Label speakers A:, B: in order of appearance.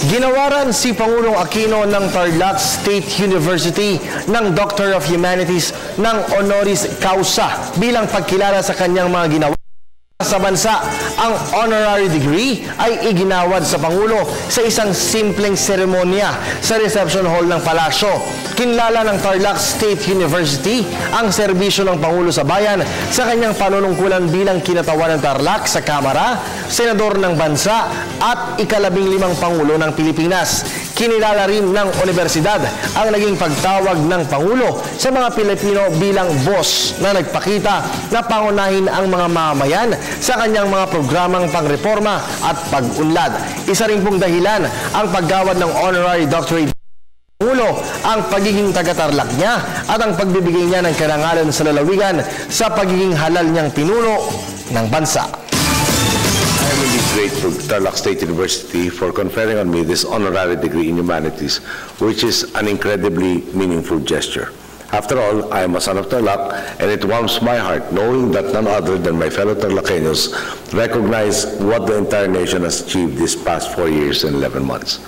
A: Ginawaran si Pangulong Aquino ng Tarlac State University ng Doctor of Humanities ng honoris causa bilang pagkilala sa kanyang mga ginawa sa bansa. Ang honorary degree ay iginawad sa Pangulo sa isang simpleng seremonya sa reception hall ng palasyo. Kinlala ng Tarlac State University ang serbisyo ng Pangulo sa bayan sa kanyang panunungkulan bilang kinatawan ng Tarlac sa Kamara, Senador ng Bansa at ika-15 Pangulo ng Pilipinas. Kinilala rin ng universidad ang naging pagtawag ng Pangulo sa mga Pilipino bilang boss na nagpakita na pangunahin ang mga mamamayan sa kanyang mga programang pangreforma at pag-unlad. Isa rin pong dahilan ang paggawad ng honorary doctorate Pangulo ang pagiging taga-Tarlac niya at ang pagbibigay niya ng karangalan sa lalawigan sa pagiging halal niyang pinuno ng bansa.
B: I am indeed grateful to Tarlac State University for conferring on me this honorary degree in humanities, which is an incredibly meaningful gesture. After all, I am a son of Tarlac, and it warms my heart knowing that none other than my fellow Tarlaceños recognize what the entire nation has achieved these past 4 years and 11 months.